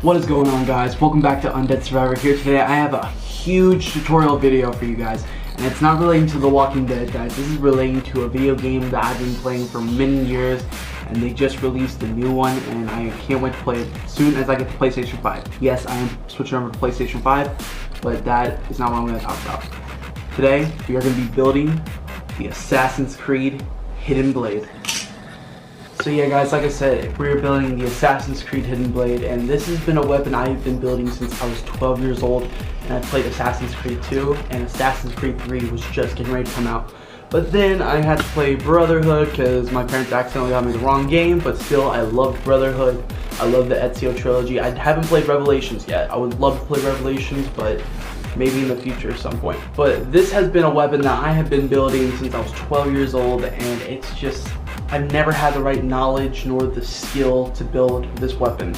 What is going on, guys? Welcome back to Undead Survivor. Here today I have a huge tutorial video for you guys, and it's not relating to The Walking Dead, guys. This is relating to a video game that I've been playing for many years, and they just released a new one, and I can't wait to play it as soon as I get the PlayStation 5. Yes, I am switching over to PlayStation 5, but that is not what I'm going to talk about. Today we are going to be building the Assassin's Creed Hidden Blade. So yeah, guys, like I said, we're building the Assassin's Creed Hidden Blade, and this has been a weapon I've been building since I was 12 years old, and I played Assassin's Creed 2, and Assassin's Creed 3 was just getting ready to come out. But then I had to play Brotherhood because my parents accidentally got me the wrong game, but still, I love Brotherhood. I love the Ezio trilogy. I haven't played Revelations yet. I would love to play Revelations, but maybe in the future at some point. But this has been a weapon that I have been building since I was 12 years old, and it's just, I've never had the right knowledge nor the skill to build this weapon.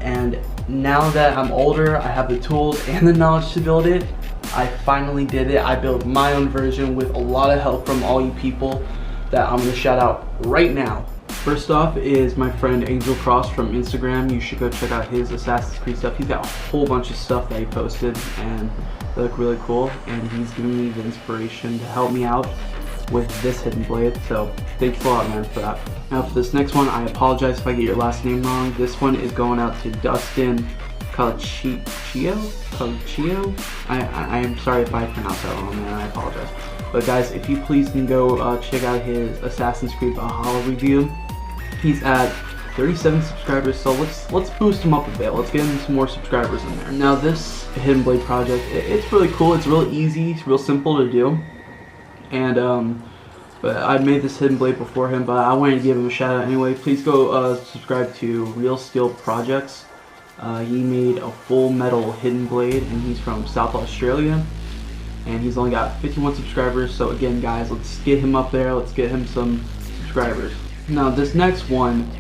And now that I'm older, I have the tools and the knowledge to build it. I finally did it. I built my own version with a lot of help from all you people that I'm going to shout out right now. First off is my friend Angel Cross from Instagram. You should go check out his Assassin's Creed stuff. He's got a whole bunch of stuff that he posted, and they look really cool, and he's giving me the inspiration to help me out with this Hidden Blade, so thanks a lot, man, for that. Now for this next one, I apologize if I get your last name wrong. This one is going out to Dustin Calicchio? I am sorry if I pronounced that wrong, man, I apologize. But guys, if you please can go check out his Assassin's Creed Valhalla review. He's at 37 subscribers, so let's boost him up a bit. Let's get him some more subscribers in there. Now this Hidden Blade project, it's really cool, it's real easy, it's real simple to do. And but I made this Hidden Blade before him, but I wanted to give him a shout out anyway. Please go subscribe to Real Steel Projects. He made a full metal Hidden Blade, and he's from South Australia, and he's only got 51 subscribers. So again, guys, let's get him up there, let's get him some subscribers. Now this next one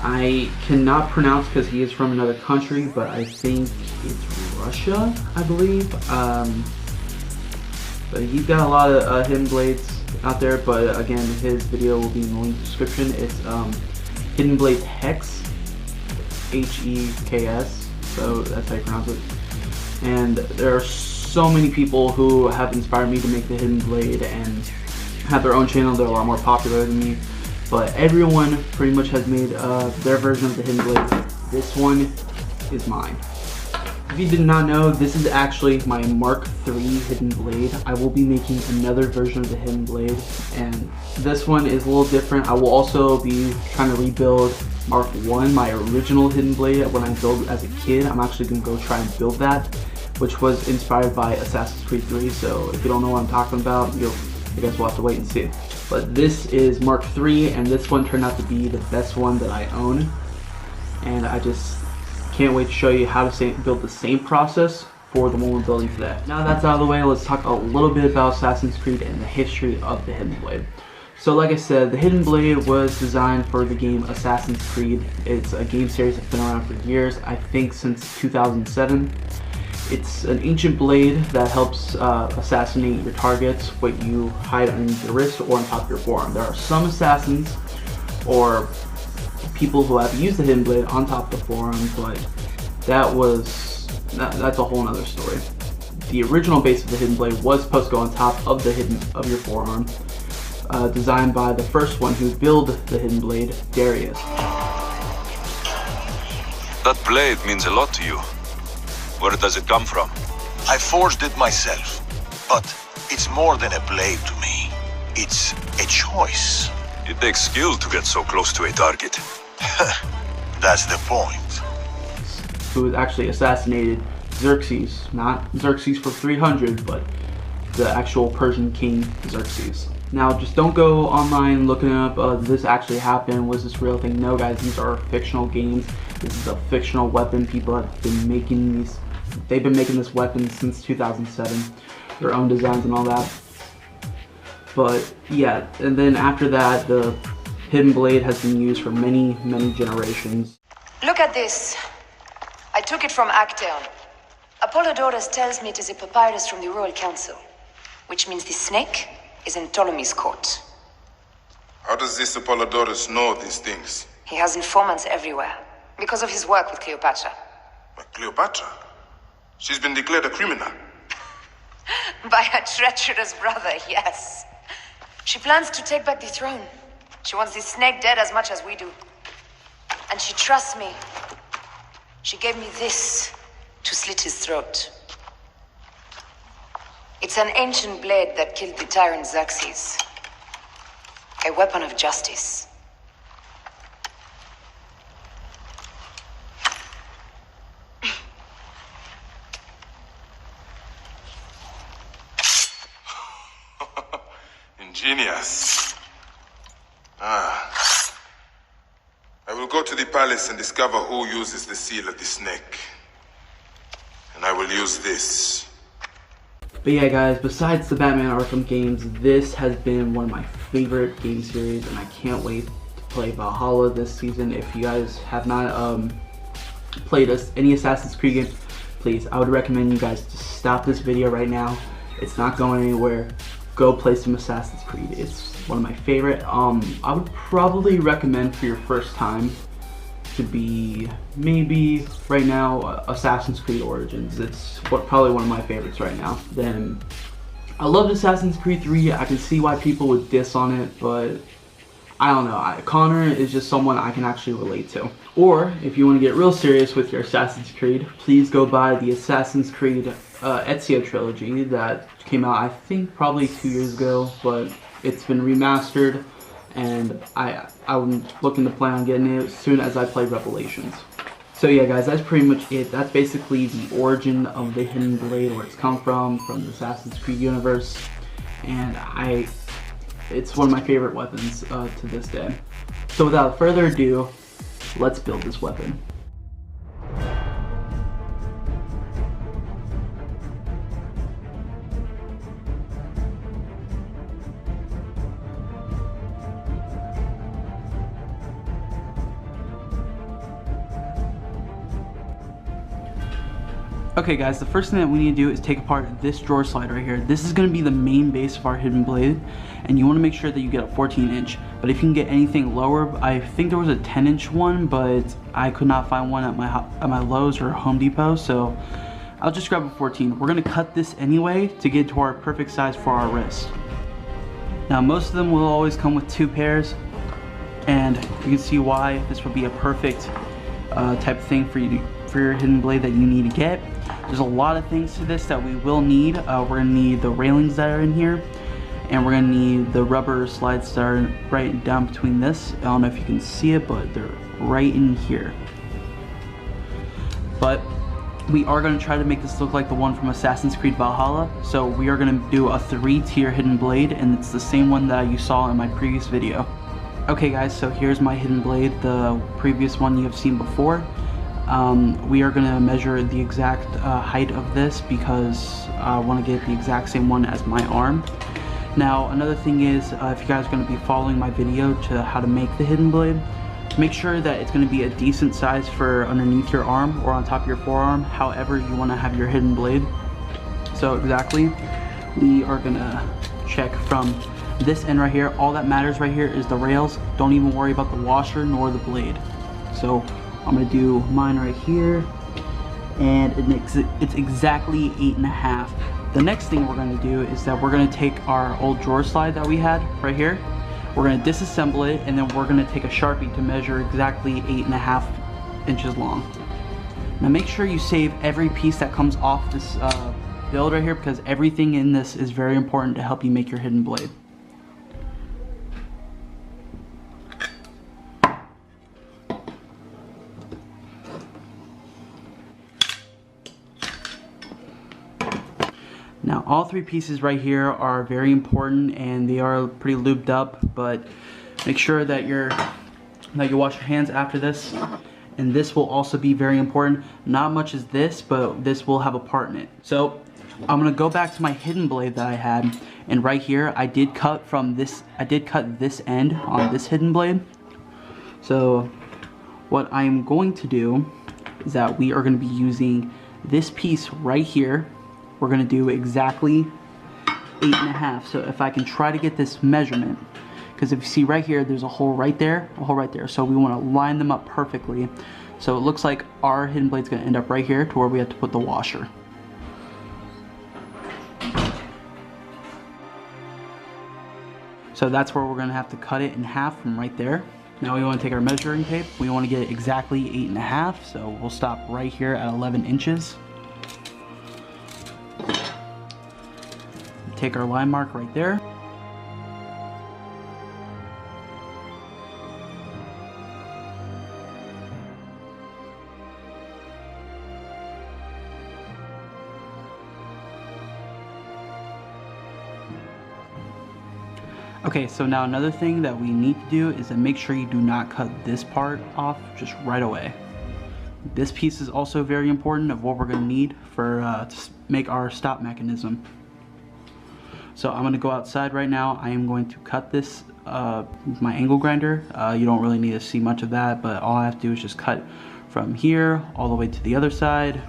I cannot pronounce because he is from another country, but I think it's Russia, I believe. But he's got a lot of Hidden Blades out there, but again, his video will be in the link description. It's Hidden Blade Hex, H-E-K-S, so that's how you pronounce it. And there are so many people who have inspired me to make the Hidden Blade and have their own channel. They're a lot more popular than me, but everyone pretty much has made their version of the Hidden Blade. This one is mine. If you did not know, this is actually my Mark III Hidden Blade. I will be making another version of the Hidden Blade, and this one is a little different. I will also be trying to rebuild Mark I, my original Hidden Blade when I built as a kid. I'm actually going to go try and build that, which was inspired by Assassin's Creed 3, so if you don't know what I'm talking about, you guys will have to wait and see. But this is Mark III, and this one turned out to be the best one that I own, and I just can't wait to show you how to build the same process for the one we're building today. Now that's out of the way, let's talk a little bit about Assassin's Creed and the history of the Hidden Blade. So like I said, the Hidden Blade was designed for the game Assassin's Creed. It's a game series that's been around for years, I think since 2007. It's an ancient blade that helps assassinate your targets, what you hide underneath your wrist or on top of your forearm. There are some assassins or people who have used the Hidden Blade on top of the forearm, but that's a whole nother story. The original base of the Hidden Blade was supposed to go on top of your forearm, designed by the first one who built the Hidden Blade, Darius. That blade means a lot to you. Where does it come from? I forged it myself, but it's more than a blade to me. It's a choice. It takes skill to get so close to a target. That's the point. Who actually assassinated Xerxes, not Xerxes for 300, but the actual Persian king Xerxes. Now just don't go online looking up did this actually happen, was this real thing? No guys, these are fictional games. This is a fictional weapon. People have been making these They've been making this weapon since 2007, their own designs and all that. But yeah, and then after that, the hidden blade has been used for many, many generations. Look at this. I took it from Actaeon. Apollodorus tells me it is a papyrus from the Royal Council, which means the snake is in Ptolemy's court. How does this Apollodorus know these things? He has informants everywhere, because of his work with Cleopatra. But Cleopatra? She's been declared a criminal. By her treacherous brother, yes. She plans to take back the throne. She wants the snake dead as much as we do. And she trusts me. She gave me this to slit his throat. It's an ancient blade that killed the tyrant Xerxes. A weapon of justice. Ingenious. I will go to the palace and discover who uses the seal of the snake. And I will use this. But yeah guys, besides the Batman Arkham games, this has been one of my favorite game series, and I can't wait to play Valhalla this season. If you guys have not played any Assassin's Creed game, please, I would recommend you guys to stop this video right now. It's not going anywhere. Go play some Assassin's Creed. It's one of my favorite. I would probably recommend for your first time to be maybe right now Assassin's Creed Origins. It's probably one of my favorites right now. Then I loved Assassin's Creed 3. I can see why people would diss on it, but I don't know. Connor is just someone I can actually relate to. Or if you want to get real serious with your Assassin's Creed, please go buy the Assassin's Creed Ezio trilogy that came out I think probably 2 years ago, but it's been remastered, and I'm looking to plan on getting it as soon as I play Revelations. So yeah guys, that's pretty much it. That's basically the origin of the Hidden Blade, where it's come from the Assassin's Creed universe, and it's one of my favorite weapons to this day. So without further ado, let's build this weapon. Okay guys, the first thing that we need to do is take apart this drawer slide right here. This is going to be the main base of our hidden blade, and you want to make sure that you get a 14-inch. But if you can get anything lower, I think there was a 10-inch one, but I could not find one at my Lowe's or Home Depot, so I'll just grab a 14. We're going to cut this anyway to get to our perfect size for our wrist. Now most of them will always come with 2 pairs, and you can see why this would be a perfect type of thing for your hidden blade that you need to get. There's a lot of things to this that we will need. We're gonna need the railings that are in here, and we're gonna need the rubber slides that are right down between this. I don't know if you can see it, but they're right in here. But we are gonna try to make this look like the one from Assassin's Creed Valhalla. So we are gonna do a 3-tier hidden blade, and it's the same one that you saw in my previous video. Okay guys, so here's my hidden blade, the previous one you have seen before. We are going to measure the exact height of this because I want to get the exact same one as my arm. Now another thing is, if you guys are going to be following my video to how to make the hidden blade, make sure that it's going to be a decent size for underneath your arm or on top of your forearm, however you want to have your hidden blade. So exactly, we are going to check from this end right here. All that matters right here is the rails. Don't even worry about the washer nor the blade. So I'm gonna do mine right here, and it's exactly 8.5. The next thing we're gonna do is that we're gonna take our old drawer slide that we had right here. We're gonna disassemble it, and then we're gonna take a Sharpie to measure exactly 8.5 inches long. Now make sure you save every piece that comes off this build right here, because everything in this is very important to help you make your hidden blade. Now all 3 pieces right here are very important, and they are pretty lubed up, but make sure that you wash your hands after this, And this will also be very important. Not much as this, but this will have a part in it. So I'm gonna go back to my hidden blade that I had, and right here I did cut from this. I did cut this end on this hidden blade. So what I'm going to do is that we are going to be using this piece right here. We're going to do exactly 8.5. So if I can try to get this measurement, because if you see right here, there's a hole right there, a hole right there. So we want to line them up perfectly. So it looks like our hidden blade's going to end up right here to where we have to put the washer. So that's where we're going to have to cut it in half from right there. Now we want to take our measuring tape. We want to get it exactly 8.5. So we'll stop right here at 11 inches. Take our line mark right there. Okay, so now another thing that we need to do is to make sure you do not cut this part off just right away. This piece is also very important of what we're going to need for to make our stop mechanism. So I'm going to go outside right now. I am going to cut this with my angle grinder. You don't really need to see much of that, but all I have to do is just cut from here all the way to the other side.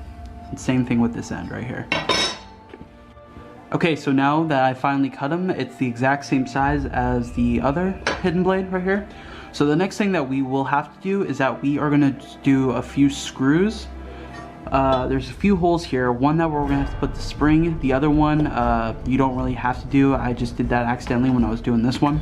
And same thing with this end right here. Okay, so now that I finally cut them, it's the exact same size as the other hidden blade right here. So the next thing that we will have to do is that we are gonna do a few screws. There's a few holes here. One that we're gonna have to put the spring. The other one, you don't really have to do. I just did that accidentally when I was doing this one.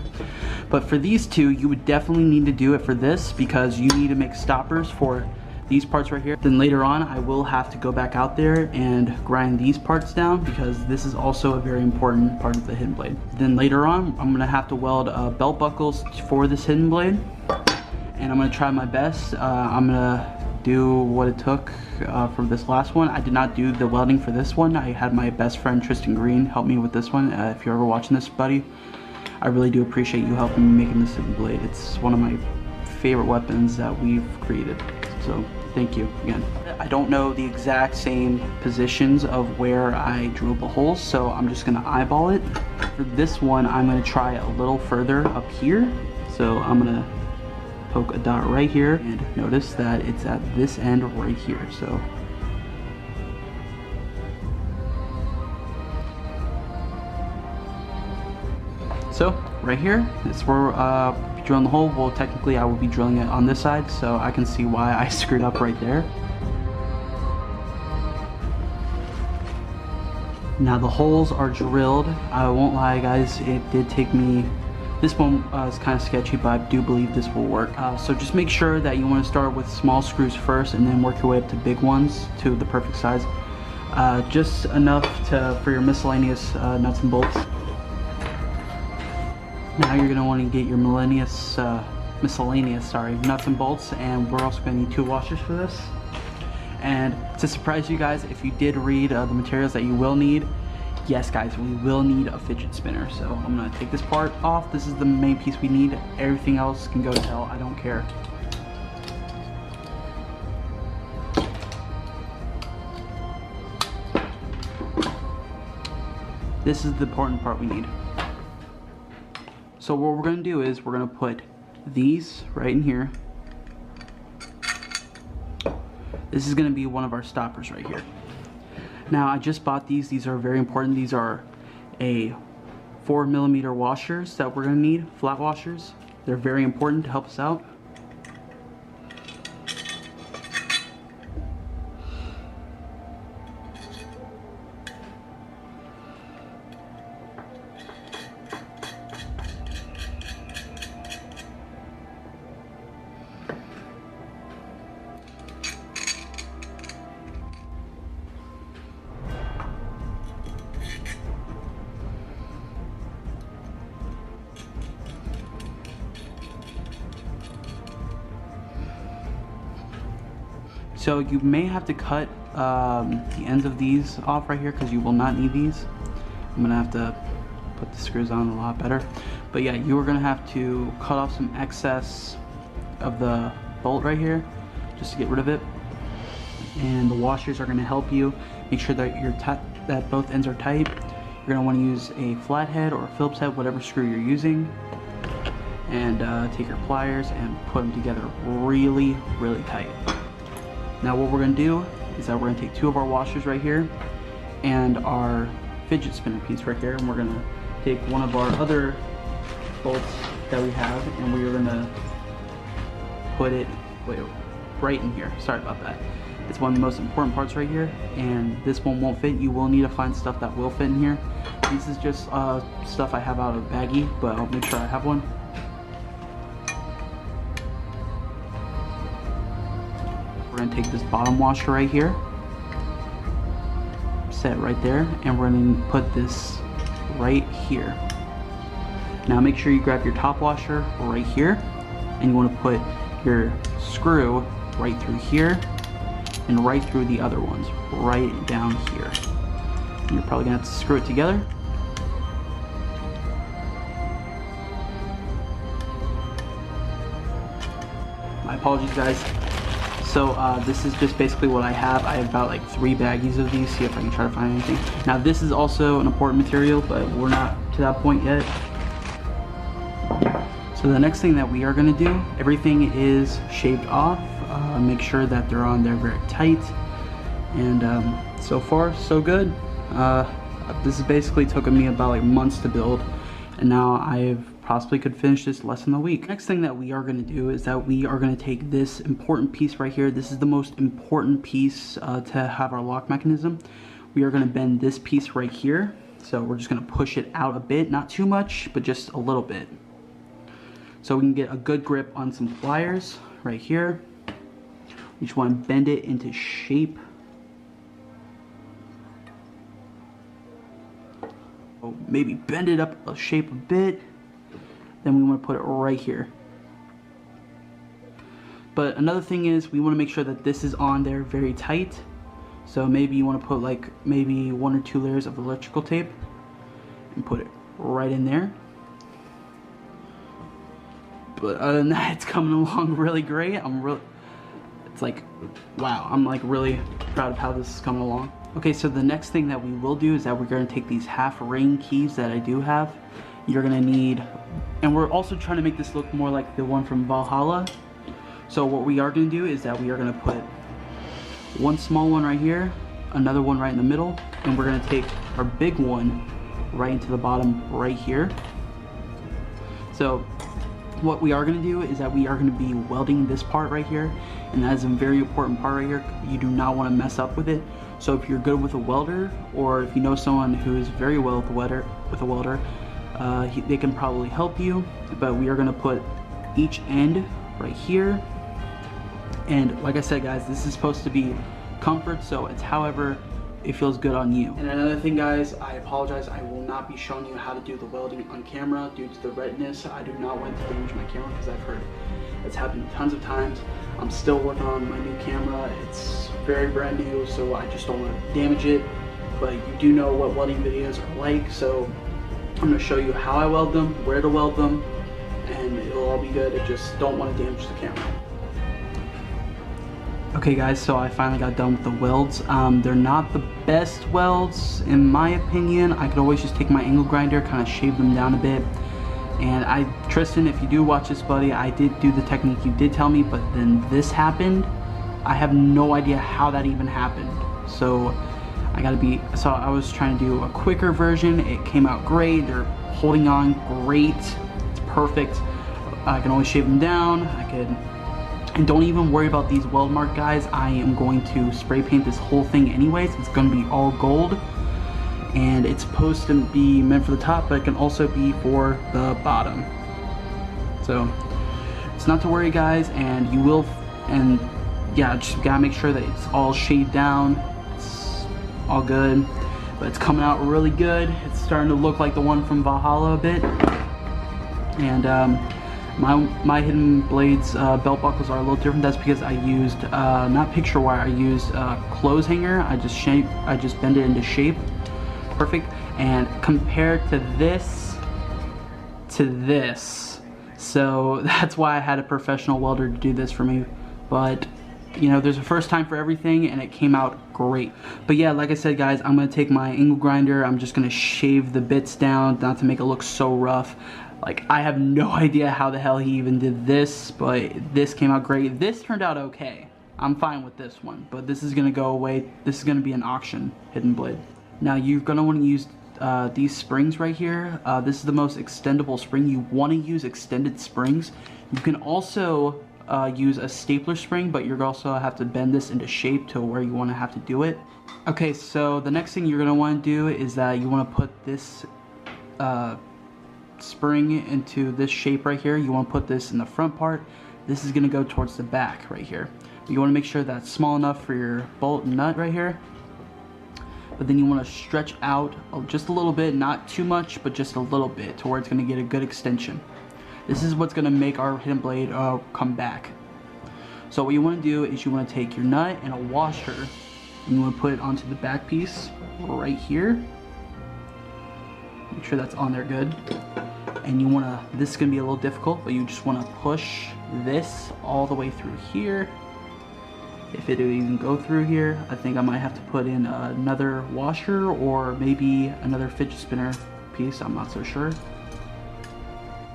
But for these two, you would definitely need to do it for this because you need to make stoppers for these parts right here. Then later on, I will have to go back out there and grind these parts down because this is also a very important part of the hidden blade. Then later on, I'm gonna have to weld belt buckles for this hidden blade. And I'm gonna try my best. I'm gonna do what it took for this last one. I did not do the welding for this one. I had my best friend Tristan Green help me with this one. If you're ever watching this, buddy, I really do appreciate you helping me making this hidden blade. It's one of my favorite weapons that we've created. So thank you again. I don't know the exact same positions of where I drilled the holes, so I'm just gonna eyeball it. For this one, I'm gonna try a little further up here. So I'm gonna poke a dot right here and notice that it's at this end right here. So right here, that's where drilling the hole. Well, technically I will be drilling it on this side, so I can see why I screwed up right there. Now the holes are drilled. I won't lie, guys, it did take me, this one is kind of sketchy, but I do believe this will work. So just make sure that you want to start with small screws first and then work your way up to big ones to the perfect size. Just enough for your miscellaneous nuts and bolts. Now you're going to want to get your miscellaneous nuts and bolts, and we're also going to need 2 washers for this. And to surprise you guys, if you did read the materials that you will need, yes guys, we will need a fidget spinner. So I'm going to take this part off. This is the main piece we need. Everything else can go to hell, I don't care. This is the important part we need. So what we're going to do is we're going to put these right in here. This is going to be one of our stoppers right here. Now I just bought these. These are very important. These are a 4mm washers that we're going to need, flat washers. They're very important to help us out. So you may have to cut the ends of these off right here because you will not need these. I'm gonna have to put the screws on a lot better. But yeah, you are gonna have to cut off some excess of the bolt right here just to get rid of it. And the washers are going to help you make sure that that both ends are tight. You're going to want to use a flathead or a Phillips head, whatever screw you're using, and take your pliers and put them together really, really tight. Now what we're going to do is that we're going to take 2 of our washers right here and our fidget spinner piece right here, and we're going to take one of our other bolts that we have, and we're going to put it right in here. Sorry about that. It's one of the most important parts right here, and this one won't fit. You will need to find stuff that will fit in here. This is just stuff I have out of a baggie, but I'll make sure I have one. We're going to take this bottom washer right here, set it right there, and we're going to put this right here. Now make sure you grab your top washer right here, and you want to put your screw right through here and right through the other ones, right down here. And you're probably gonna have to screw it together. My apologies, guys. So this is just basically what I have. I have about like 3 baggies of these. See if I can try to find anything. Now this is also an important material, but we're not to that point yet. So the next thing that we are going to do, everything is shaved off. Make sure that they're on there very tight, and so far so good. This is basically took me about like months to build, and now I've possibly could finish this less than a week. Next thing that we are going to do is that we are going to take this important piece right here. This is the most important piece to have our lock mechanism. We are going to bend this piece right here, so we're just going to push it out a bit, not too much, but just a little bit, so we can get a good grip on some pliers right here. You just want to bend it into shape. Oh, maybe bend it up a shape a bit. Then we want to put it right here. But another thing is we want to make sure that this is on there very tight. So maybe you want to put like maybe 1 or 2 layers of electrical tape and put it right in there. But other than that, it's coming along really great. It's like, wow, I'm like really proud of how this is coming along. Okay, so the next thing that we will do is that we're going to take these half ring keys that I do have. You're going to need, and we're also trying to make this look more like the one from Valhalla. So what we are going to do is that we are going to put one small one right here, another one right in the middle, and we're going to take our big one right into the bottom right here. So what we are going to do is that we are going to be welding this part right here, and that is a very important part right here. You do not want to mess up with it. So if you're good with a welder, or if you know someone who is very well with a welder, they can probably help you. But we are going to put each end right here, and like I said, guys, this is supposed to be comfort, so it's however it feels good on you. And another thing, guys, I apologize, I will not be showing you how to do the welding on camera due to the redness. I do not want to damage my camera because I've heard it's happened tons of times. I'm still working on my new camera. It's very brand new, so I just don't want to damage it. But you do know what welding videos are like, so I'm going to show you how I weld them, where to weld them, and it'll all be good. I just don't want to damage the camera. Okay guys, so I finally got done with the welds. They're not the best welds in my opinion. I could always just take my angle grinder, kind of shave them down a bit. And Tristan, if you do watch this, buddy, I did do the technique you did tell me, but then this happened. I have no idea how that even happened. So I was trying to do a quicker version. It came out great. They're holding on great. It's perfect. I can always shave them down. And don't even worry about these weld mark, guys. I am going to spray paint this whole thing anyways. It's going to be all gold, and it's supposed to be meant for the top, but it can also be for the bottom. So it's not to worry, guys, and you will, and yeah, just gotta make sure that it's all shaved down. It's all good, but it's coming out really good. It's starting to look like the one from Valhalla a bit. And my hidden blades belt buckles are a little different. That's because I used not picture wire, I used clothes hanger. I just bend it into shape. Perfect. And compared to this, so that's why I had a professional welder to do this for me. But you know, there's a first time for everything, and it came out great. But yeah, like I said, guys, I'm gonna take my angle grinder. I'm just gonna shave the bits down, not to make it look so rough. Like, I have no idea how the hell he even did this, but this came out great. This turned out okay. I'm fine with this one, but this is gonna go away. This is gonna be an auction hidden blade. Now you're gonna want to use these springs right here. This is the most extendable spring. You want to use extended springs. You can also use a stapler spring, but you're also have to bend this into shape to where you want to have to do it. Okay, so the next thing you're gonna want to do is that you want to put this spring into this shape right here. You want to put this in the front part. This is gonna go towards the back right here. You want to make sure that's small enough for your bolt and nut right here. But then you want to stretch out just a little bit, not too much, but just a little bit to where it's going to get a good extension. This is what's going to make our hidden blade come back. So what you want to do is you want to take your nut and a washer, and you want to put it onto the back piece right here. Make sure that's on there good. And you want to, this is going to be a little difficult, but you just want to push this all the way through here. If it would even go through here, I think I might have to put in another washer or maybe another fidget spinner piece. I'm not so sure.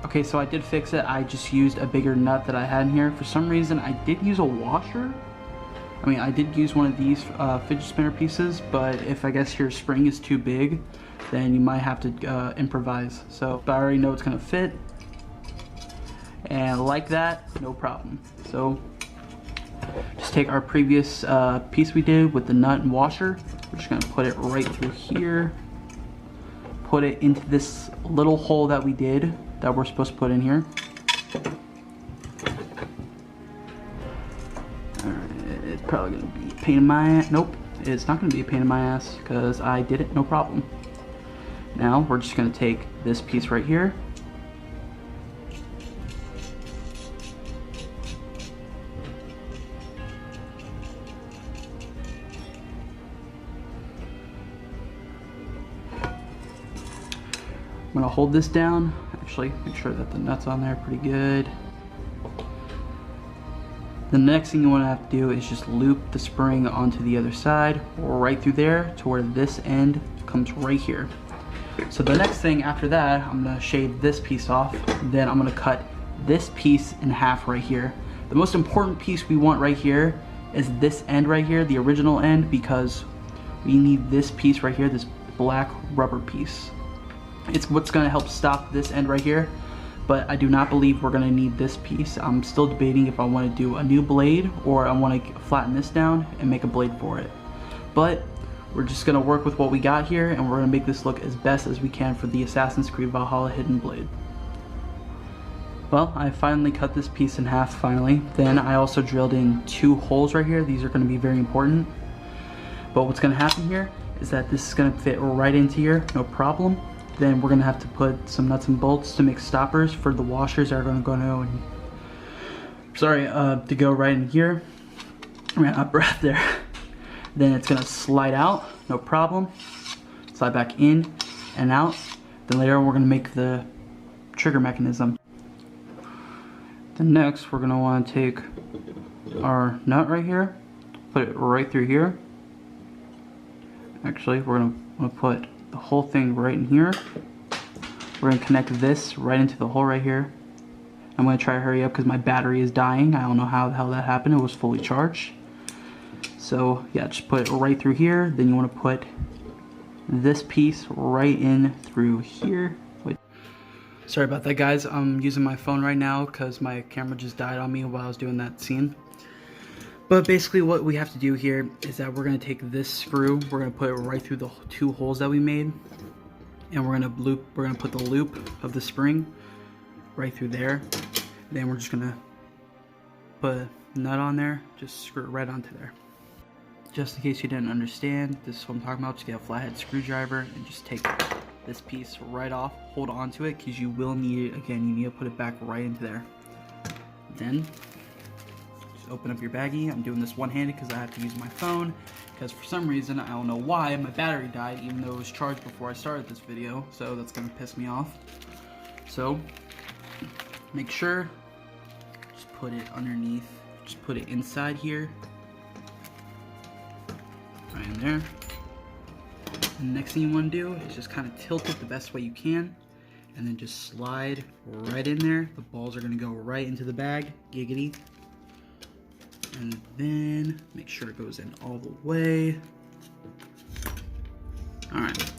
Okay, so I did fix it. I just used a bigger nut that I had in here. For some reason, I did use a washer. I mean, I did use one of these fidget spinner pieces, but if I guess your spring is too big, then you might have to improvise. So, but I already know it's gonna fit. And like that, no problem. So, just take our previous piece we did with the nut and washer. We're just gonna put it right through here. Put it into this little hole that we did, that we're supposed to put in here. Alright, it's probably gonna be a pain in my ass. Nope, it's not gonna be a pain in my ass because I did it, no problem. Now we're just gonna take this piece right here. I'm gonna hold this down, actually make sure that the nut's on there pretty good. The next thing you want to have to do is just loop the spring onto the other side, right through there to where this end comes right here. So the next thing after that, I'm gonna shave this piece off, then I'm gonna cut this piece in half right here. The most important piece we want right here is this end right here, the original end, because we need this piece right here, this black rubber piece. It's what's going to help stop this end right here, but I do not believe we're going to need this piece. I'm still debating if I want to do a new blade or I want to flatten this down and make a blade for it. But we're just going to work with what we got here, and we're going to make this look as best as we can for the Assassin's Creed Valhalla hidden blade. Well, I finally cut this piece in half finally. Then I also drilled in 2 holes right here. These are going to be very important. But what's going to happen here is that this is going to fit right into here, no problem. Then we're gonna have to put some nuts and bolts to make stoppers for the washers that are gonna go in. To go right in here. I ran out of breath there. Then it's gonna slide out, no problem. Slide back in and out. Then later we're gonna make the trigger mechanism. Then next we're gonna want to take our nut right here, put it right through here. Actually, we're gonna put the whole thing right in here. We're gonna connect this right into the hole right here. I'm gonna try to hurry up because my battery is dying. I don't know how the hell that happened. It was fully charged. So yeah, just put it right through here. Then you want to put this piece right in through here. Wait. Sorry about that, guys. I'm using my phone right now because my camera just died on me while I was doing that scene. But basically what we have to do here is that we're going to take this screw, we're going to put it right through the 2 holes that we made, and we're going to put the loop of the spring right through there. Then we're just going to put a nut on there, just screw it right onto there. Just in case you didn't understand, this is what I'm talking about. Just get a flathead screwdriver and just take this piece right off, hold on to it because you will need it again. You need to put it back right into there. Then open up your baggie. I'm doing this one-handed because I have to use my phone because for some reason, I don't know why, my battery died even though it was charged before I started this video, so that's gonna piss me off. So make sure, just put it underneath just put it inside here, right in there. And the next thing you want to do is just kind of tilt it the best way you can, and then just slide right in there. The balls are going to go right into the bag, giggity. And then make sure it goes in all the way. Alright,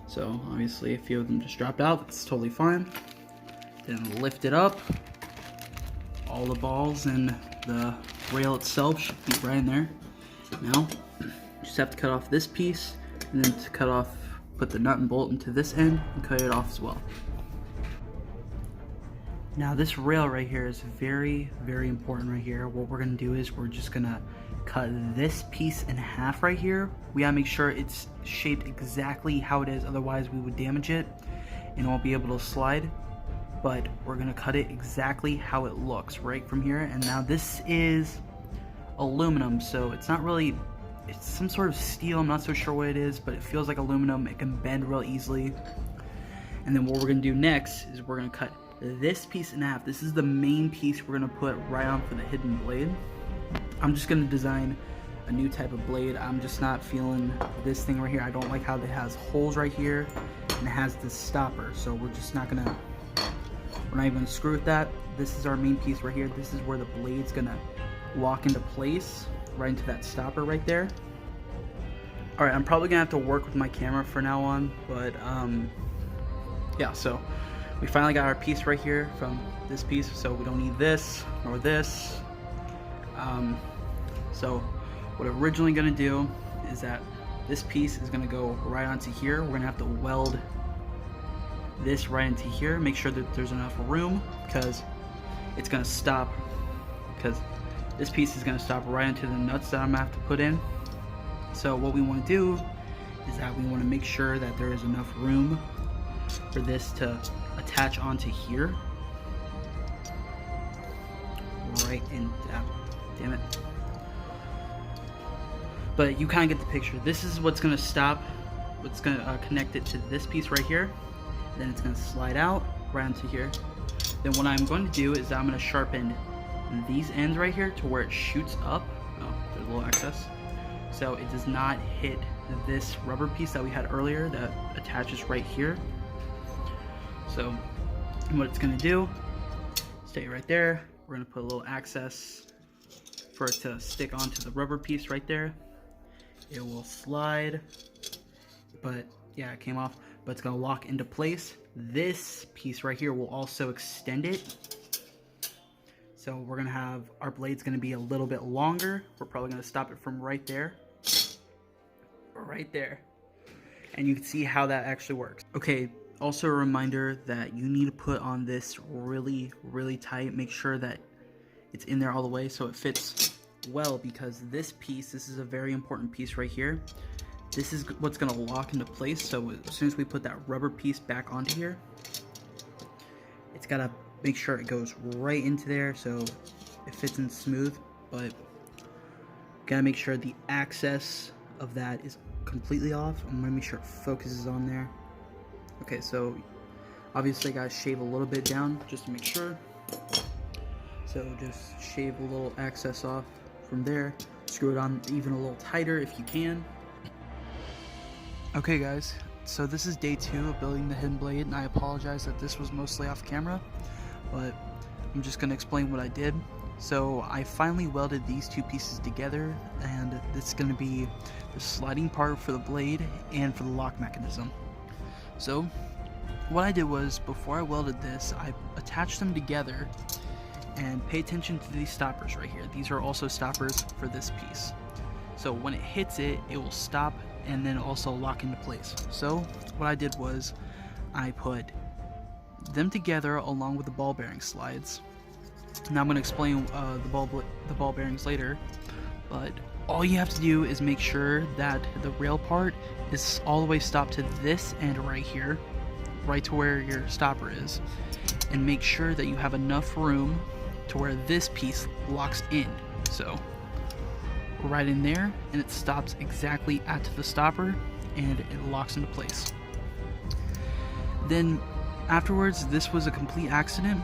so obviously a few of them just dropped out, that's totally fine. Then lift it up. All the balls and the rail itself should be right in there. Now, you just have to cut off this piece, and then to cut off, put the nut and bolt into this end and cut it off as well. Now this rail right here is very, very important right here. What we're gonna do is we're just gonna cut this piece in half right here. We gotta make sure it's shaped exactly how it is, otherwise we would damage it and won't be able to slide. But we're gonna cut it exactly how it looks right from here. And now this is aluminum, so it's not really, it's some sort of steel, I'm not so sure what it is, but it feels like aluminum. It can bend real easily. And then what we're gonna do next is we're gonna cut this piece in half. This is the main piece we're gonna put right on for the hidden blade. I'm just gonna design a new type of blade. I'm just not feeling this thing right here. I don't like how it has holes right here and it has this stopper, so we're just not gonna, we're not even gonna screw with that. This is our main piece right here. This is where the blade's gonna lock into place, right into that stopper right there. Alright, I'm probably gonna have to work with my camera for now on, but yeah, so we finally got our piece right here from this piece, so we don't need this or this. So what I'm originally gonna do is that this piece is gonna go right onto here. We're gonna have to weld this right into here, make sure that there's enough room, because it's gonna stop, because this piece is gonna stop right into the nuts that I'm gonna have to put in. So what we wanna do is that we wanna make sure that there is enough room for this to attach onto here. Right in, damn it. But you kind of get the picture. This is what's gonna stop, what's gonna connect it to this piece right here. Then it's gonna slide out right into here. Then what I'm going to do is I'm gonna sharpen these ends right here to where it shoots up. Oh, there's a little excess. So it does not hit this rubber piece that we had earlier that attaches right here. So what it's gonna do, stay right there. We're gonna put a little access for it to stick onto the rubber piece right there. It will slide, but yeah, it came off, but it's gonna lock into place. This piece right here will also extend it. So we're gonna have, our blade's gonna be a little bit longer. We're probably gonna stop it from right there. Right there. And you can see how that actually works. Okay, also a reminder that you need to put on this really, really tight. Make sure that it's in there all the way so it fits well, because this piece, this is a very important piece right here. This is what's gonna lock into place. So as soon as we put that rubber piece back onto here, it's gotta make sure it goes right into there so it fits in smooth, but gotta make sure the access of that is completely off. I'm gonna make sure it focuses on there. Okay, so obviously I gotta shave a little bit down just to make sure. So just shave a little access off from there. Screw it on even a little tighter if you can. Okay guys, so this is day 2 of building the hidden blade, and I apologize that this was mostly off camera, but I'm just gonna explain what I did. So I finally welded these two pieces together, and this is gonna be the sliding part for the blade and for the lock mechanism. So what I did was, before I welded this, I attached them together, and pay attention to these stoppers right here. These are also stoppers for this piece. So when it hits it, it will stop and then also lock into place. So what I did was I put them together along with the ball bearing slides. Now I'm going to explain the ball bearings later, but all you have to do is make sure that the rail part is all the way stopped to this end right here, right to where your stopper is, and make sure that you have enough room to where this piece locks in. So right in there, and it stops exactly at the stopper, and it locks into place. Then afterwards, this was a complete accident.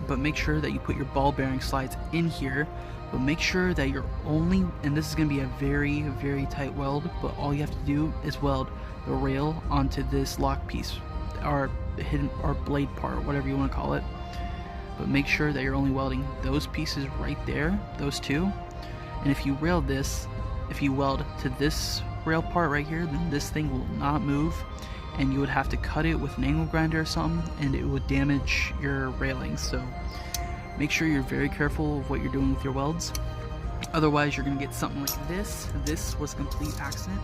but make sure that you put your ball bearing slides in here, but make sure that you're only, and this is going to be a very, very tight weld, but all you have to do is weld the rail onto this lock piece, or hidden, or blade part, whatever you want to call it. But make sure that you're only welding those pieces right there, those two. And if you weld to this rail part right here, then this thing will not move, and you would have to cut it with an angle grinder or something, and it would damage your railings. So make sure you're very careful of what you're doing with your welds. Otherwise, you're gonna get something like this. This was a complete accident,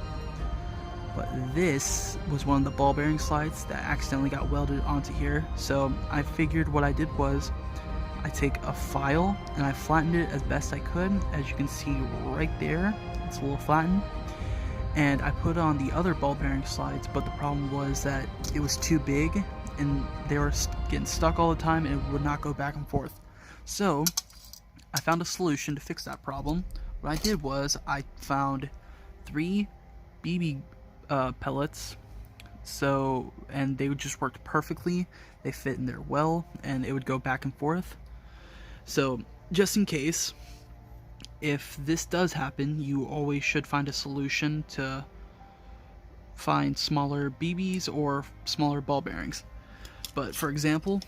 but this was one of the ball bearing slides that accidentally got welded onto here. So I figured what I did was I take a file and I flattened it as best I could. As you can see right there, it's a little flattened. And I put on the other ball bearing slides, but the problem was that it was too big and they were getting stuck all the time and it would not go back and forth. So I found a solution to fix that problem. What I did was I found 3 BB pellets, and they just worked perfectly. They fit in there well, and it would go back and forth. So just in case, if this does happen, you always should find a solution to find smaller BBs or smaller ball bearings. But for example,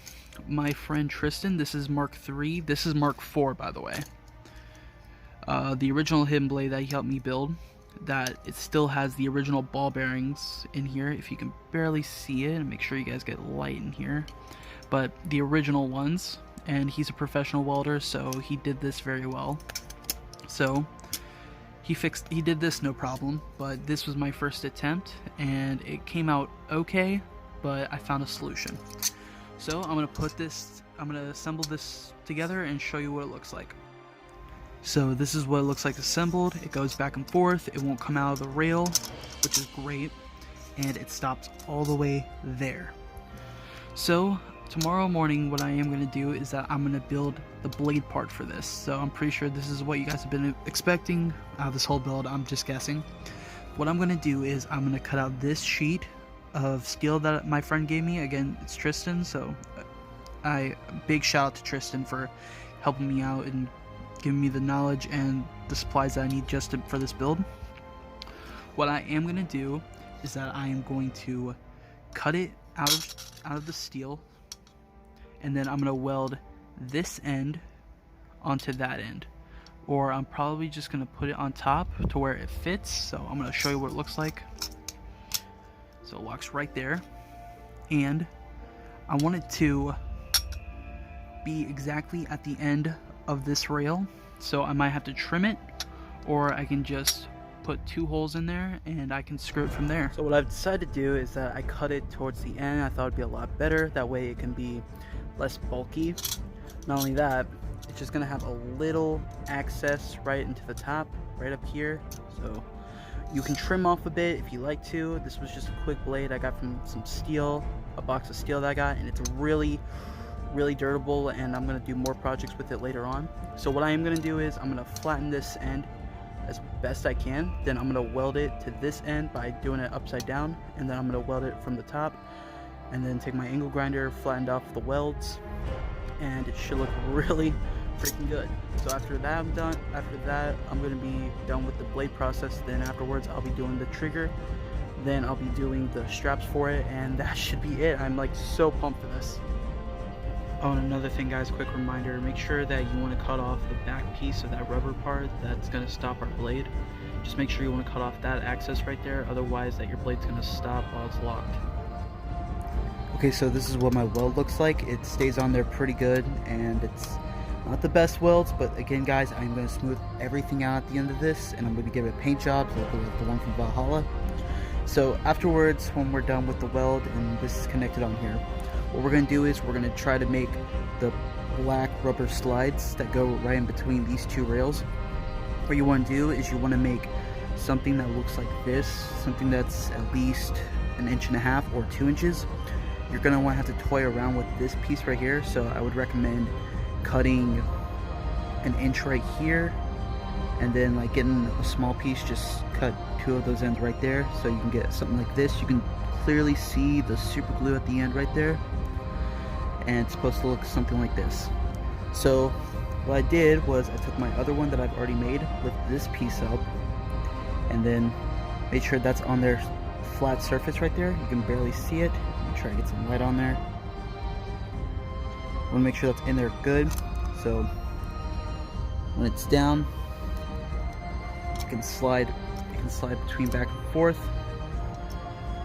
my friend Tristan, this is Mark III, this is Mark IV, by the way. The original hidden blade that he helped me build, that it still has the original ball bearings in here. If you can barely see it, and make sure you guys get light in here, but the original ones, and he's a professional welder, so he did this very well. So he did this no problem, but this was my first attempt and it came out okay, but I found a solution. So I'm gonna assemble this together and show you what it looks like. So this is what it looks like assembled. It goes back and forth, it won't come out of the rail, which is great, and it stops all the way there. So tomorrow morning, what I am going to do is that I'm going to build the blade part for this. So I'm pretty sure this is what you guys have been expecting out of this whole build. I'm just guessing. What I'm going to do is I'm going to cut out this sheet of steel that my friend gave me. Again, it's Tristan, so big shout out to Tristan for helping me out and giving me the knowledge and the supplies that I need just for this build. What I am going to do is that I am going to cut it out of the steel, and then I'm going to weld this end onto that end, or I'm probably just going to put it on top to where it fits. So I'm going to show you what it looks like. So it locks right there, and I want it to be exactly at the end of this rail, so I might have to trim it, or I can just put 2 holes in there and I can screw it from there. So what I've decided to do is that I cut it towards the end. I thought it'd be a lot better, that way it can be less bulky. Not only that, it's just gonna have a little access right into the top, right up here, so you can trim off a bit if you like to. This was just a quick blade I got from some steel, a box of steel that I got, and it's really durable, and I'm gonna do more projects with it later on. So what I am gonna do is I'm gonna flatten this end as best I can, then I'm gonna weld it to this end by doing it upside down, and then I'm gonna weld it from the top, and then take my angle grinder, flattened off the welds, and it should look really freaking good. So after that I'm done. After that I'm gonna be done with the blade process. Then afterwards I'll be doing the trigger, then I'll be doing the straps for it, and that should be it. I'm like so pumped for this. Oh, and another thing guys, quick reminder, make sure that you want to cut off the back piece of that rubber part that's going to stop our blade. Just make sure you want to cut off that access right there, otherwise that your blade's going to stop while it's locked. Okay, so this is what my weld looks like. It stays on there pretty good, and it's not the best welds, but again guys, I'm going to smooth everything out at the end of this, and I'm going to give it paint jobs like the one from Valhalla. So afterwards, when we're done with the weld and this is connected on here, what we're going to do is we're going to try to make the black rubber slides that go right in between these 2 rails. What you want to do is you want to make something that looks like this, something that's at least 1.5 inches or 2 inches. You're going to want to have to toy around with this piece right here, so I would recommend cutting 1 inch right here, and then like getting a small piece, just cut 2 of those ends right there, so you can get something like this. You can clearly see the super glue at the end right there, and it's supposed to look something like this. So what I did was I took my other one that I've already made, lifted this piece up, and then made sure that's on their flat surface right there. You can barely see it. Try to get some light on there. Want to make sure that's in there good. So when it's down, you can slide between back and forth.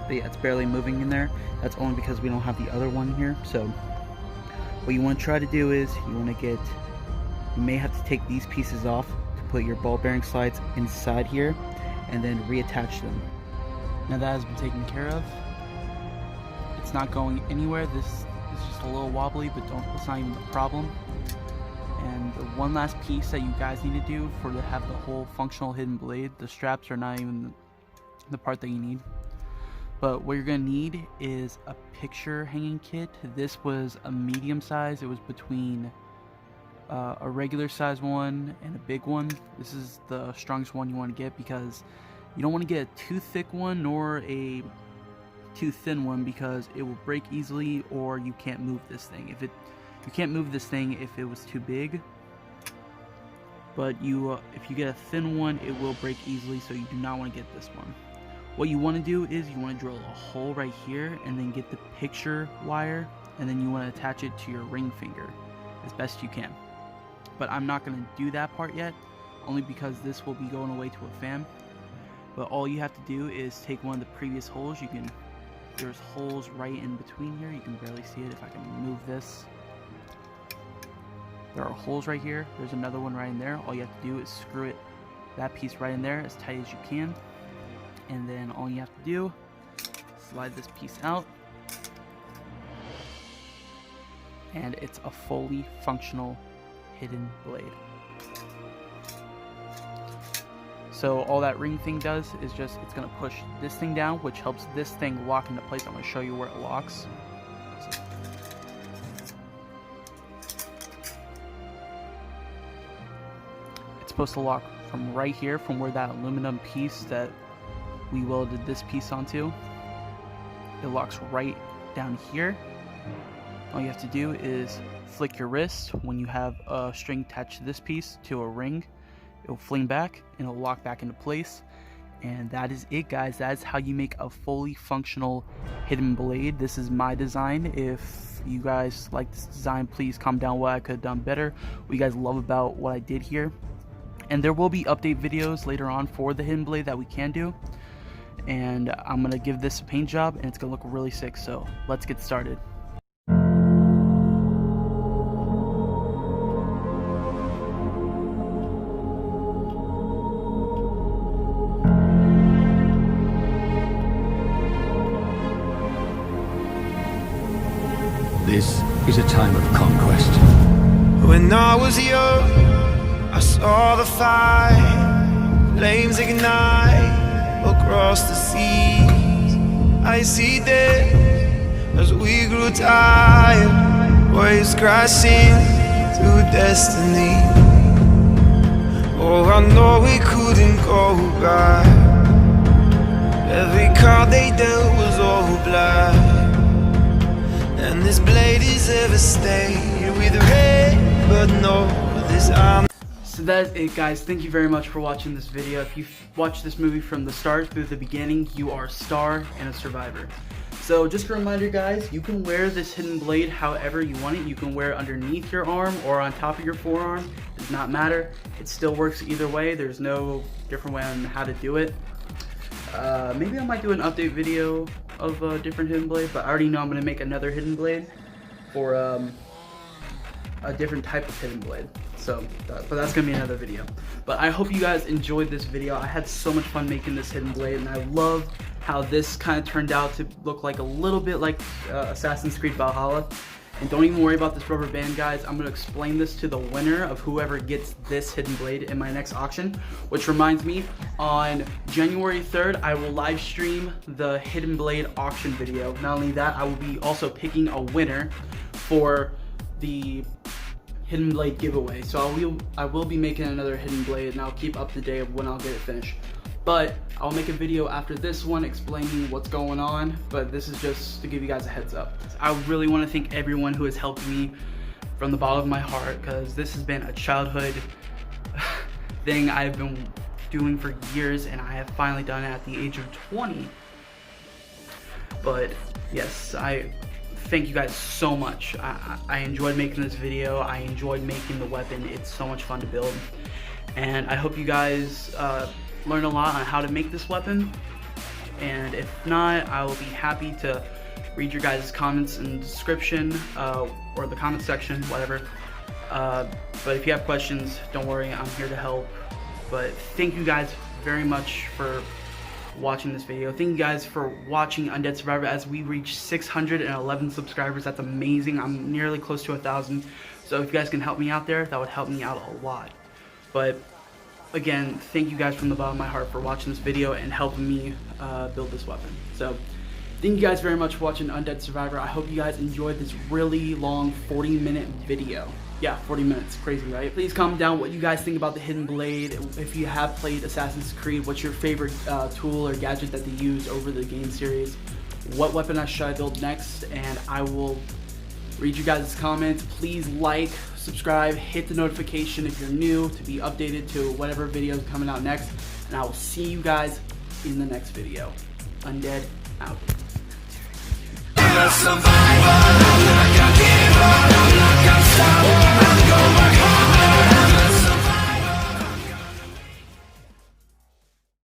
But yeah, it's barely moving in there. That's only because we don't have the other one here. So what you want to try to do is you may have to take these pieces off to put your ball bearing slides inside here and then reattach them. Now that has been taken care of. It's not going anywhere. This is just a little wobbly, but it's not even the problem. And the one last piece that you guys need to do to have the whole functional hidden blade, the straps are not even the part that you need. But what you're going to need is a picture hanging kit. This was a medium size. It was between a regular size one and a big one. This is the strongest one you want to get because you don't want to get a too thick one nor a too thin one, because it will break easily or you can't move this thing. You can't move this thing if it was too big, but if you get a thin one, it will break easily, so you do not want to get this one. What you want to do is you want to drill a hole right here and then get the picture wire, and then you want to attach it to your ring finger as best you can. But I'm not going to do that part yet, only because this will be going away to a fan. But all you have to do is take one of the previous holes. There's holes right in between here. You can barely see it if I can move this. There are holes right here. There's another one right in there. All you have to do is screw that piece right in there as tight as you can. And then all you have to do, slide this piece out. And it's a fully functional hidden blade. So all that ring thing does is it's going to push this thing down, which helps this thing lock into place. I'm going to show you where it locks. It's supposed to lock from right here, from where that aluminum piece that we welded this piece onto. It locks right down here. All you have to do is flick your wrist when you have a string attached to this piece to a ring. It'll fling back and it'll lock back into place. And that is it, guys. That is how you make a fully functional hidden blade. This is my design. If you guys like this design, please comment down what I could have done better, what you guys love about what I did here. And there will be update videos later on for the hidden blade that we can do. And I'm gonna give this a paint job and it's gonna look really sick. So let's get started. This is a time of conquest. When I was young, I saw the fire, flames ignite across the seas. I see death as we grew tired, waves crashing to destiny. Oh, I know we couldn't go back. Every card they dealt was all black. And this blade is ever stayed with red, but no, this I'm. So that is it, guys. Thank you very much for watching this video. If you've watched this movie from the start through the beginning, you are a star and a survivor. So just a reminder, guys, you can wear this hidden blade however you want it. You can wear it underneath your arm or on top of your forearm. It does not matter. It still works either way. There's no different way on how to do it. Maybe I might do an update video of a different hidden blade, but I already know I'm going to make another hidden blade for a different type of hidden blade. So, but that's going to be another video. But I hope you guys enjoyed this video. I had so much fun making this hidden blade, and I love how this kind of turned out to look like a little bit like Assassin's Creed Valhalla. And don't even worry about this rubber band, guys. I'm going to explain this to the winner of whoever gets this hidden blade in my next auction. Which reminds me, on January 3rd, I will live stream the hidden blade auction video. Not only that, I will be also picking a winner for the hidden blade giveaway. So I will be making another hidden blade, and I'll keep up to date of when I'll get it finished. But I'll make a video after this one explaining what's going on, but this is just to give you guys a heads up. I really want to thank everyone who has helped me from the bottom of my heart, because this has been a childhood thing I've been doing for years, and I have finally done it at the age of 20. But yes, I thank you guys so much. I enjoyed making this video. I enjoyed making the weapon. It's so much fun to build, and I hope you guys learn a lot on how to make this weapon. And if not, I will be happy to read your guys' comments in the description or the comment section, whatever. But if you have questions, don't worry, I'm here to help. But thank you guys very much for watching this video. Thank you guys for watching Undead Survivor as we reach 611 subscribers. That's amazing. I'm nearly close to 1,000. So if you guys can help me out there, that would help me out a lot. But again, thank you guys from the bottom of my heart for watching this video and helping me build this weapon. So thank you guys very much for watching Undead Survivor. I hope you guys enjoyed this really long 40-minute video. Yeah, 40 minutes, crazy, right? Please comment down what you guys think about the Hidden Blade. If you have played Assassin's Creed, what's your favorite tool or gadget that they use over the game series? What weapon should I build next? And I will read you guys' comments. Please like, subscribe, hit the notification if you're new to be updated to whatever video is coming out next. And I will see you guys in the next video. Undead out. I'm a survivor, I'm not gonna give up, I'm not gonna stop.